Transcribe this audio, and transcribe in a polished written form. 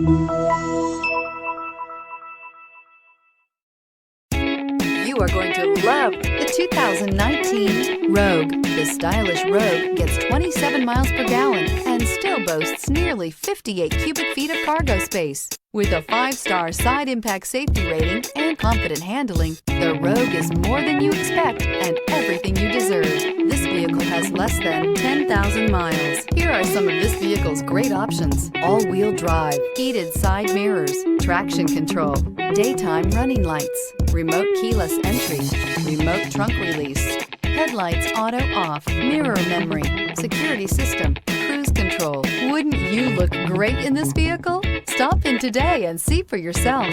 You are going to love the 2019 Rogue. The stylish Rogue gets 27 miles per gallon and still boasts nearly 58 cubic feet of cargo space. With a 5-star side impact safety rating and confident handling, the Rogue is more than you expect and everything you deserve. This vehicle has less than 10,000 miles. Here are some of this vehicle's great options: all-wheel drive, heated side mirrors, traction control, daytime running lights, remote keyless entry, remote trunk release, headlights auto off, mirror memory, security system, cruise control. Wouldn't you look great in this vehicle? Stop in today and see for yourself.